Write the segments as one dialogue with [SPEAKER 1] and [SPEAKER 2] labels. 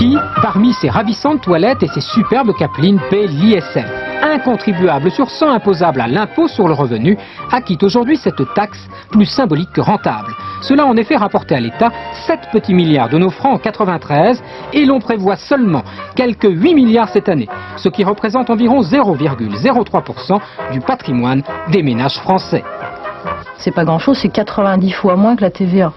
[SPEAKER 1] Qui, parmi ses ravissantes toilettes et ses superbes capelines, paie l'ISF? Un contribuable sur 100 imposable à l'impôt sur le revenu acquitte aujourd'hui cette taxe plus symbolique que rentable. Cela a en effet rapporté à l'État 7 petits milliards de nos francs en 93 et l'on prévoit seulement quelques 8 milliards cette année, ce qui représente environ 0,03% du patrimoine des ménages français.
[SPEAKER 2] C'est pas grand-chose, c'est 90 fois moins que la TVA.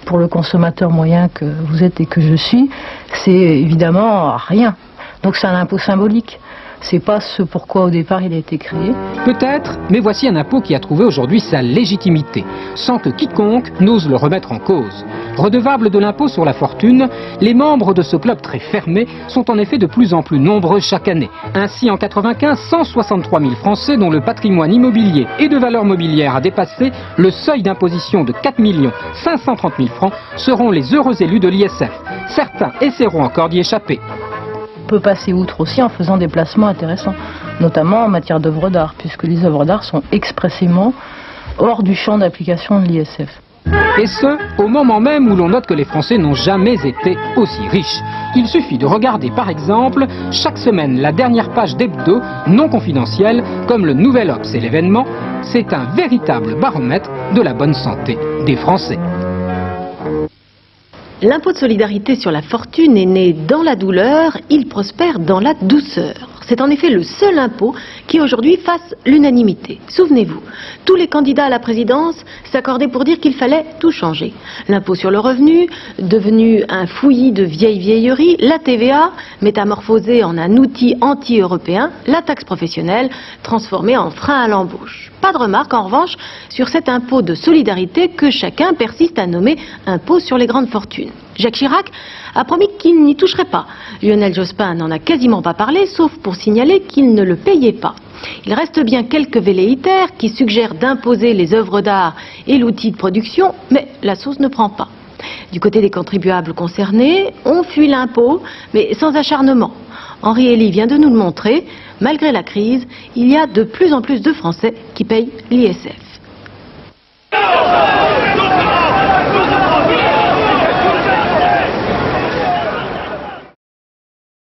[SPEAKER 2] Pour le consommateur moyen que vous êtes et que je suis, c'est évidemment rien. Donc c'est un impôt symbolique. C'est pas ce pourquoi au départ il a été créé.
[SPEAKER 1] Peut-être, mais voici un impôt qui a trouvé aujourd'hui sa légitimité, sans que quiconque n'ose le remettre en cause. Redevables de l'impôt sur la fortune, les membres de ce club très fermé sont en effet de plus en plus nombreux chaque année. Ainsi, en 95, 163 000 Français dont le patrimoine immobilier et de valeur mobilière a dépassé le seuil d'imposition de 4 530 000 francs seront les heureux élus de l'ISF. Certains essaieront encore d'y échapper.
[SPEAKER 2] On peut passer outre aussi en faisant des placements intéressants, notamment en matière d'œuvres d'art, puisque les œuvres d'art sont expressément hors du champ d'application de l'ISF.
[SPEAKER 1] Et ce, au moment même où l'on note que les Français n'ont jamais été aussi riches. Il suffit de regarder par exemple chaque semaine la dernière page d'hebdo non confidentielle, comme le Nouvel Obs et l'Événement. C'est un véritable baromètre de la bonne santé des Français.
[SPEAKER 3] L'impôt de solidarité sur la fortune est né dans la douleur, il prospère dans la douceur. C'est en effet le seul impôt qui aujourd'hui fasse l'unanimité. Souvenez-vous, tous les candidats à la présidence s'accordaient pour dire qu'il fallait tout changer. L'impôt sur le revenu, devenu un fouillis de vieilles vieilleries, la TVA, métamorphosée en un outil anti-européen, la taxe professionnelle, transformée en frein à l'embauche. Pas de remarque en revanche sur cet impôt de solidarité que chacun persiste à nommer impôt sur les grandes fortunes. Jacques Chirac a promis qu'il n'y toucherait pas. Lionel Jospin n'en a quasiment pas parlé, sauf pour signaler qu'il ne le payait pas. Il reste bien quelques velléitaires qui suggèrent d'imposer les œuvres d'art et l'outil de production, mais la sauce ne prend pas. Du côté des contribuables concernés, on fuit l'impôt, mais sans acharnement. Henri Elie vient de nous le montrer, malgré la crise, il y a de plus en plus de Français qui payent l'ISF.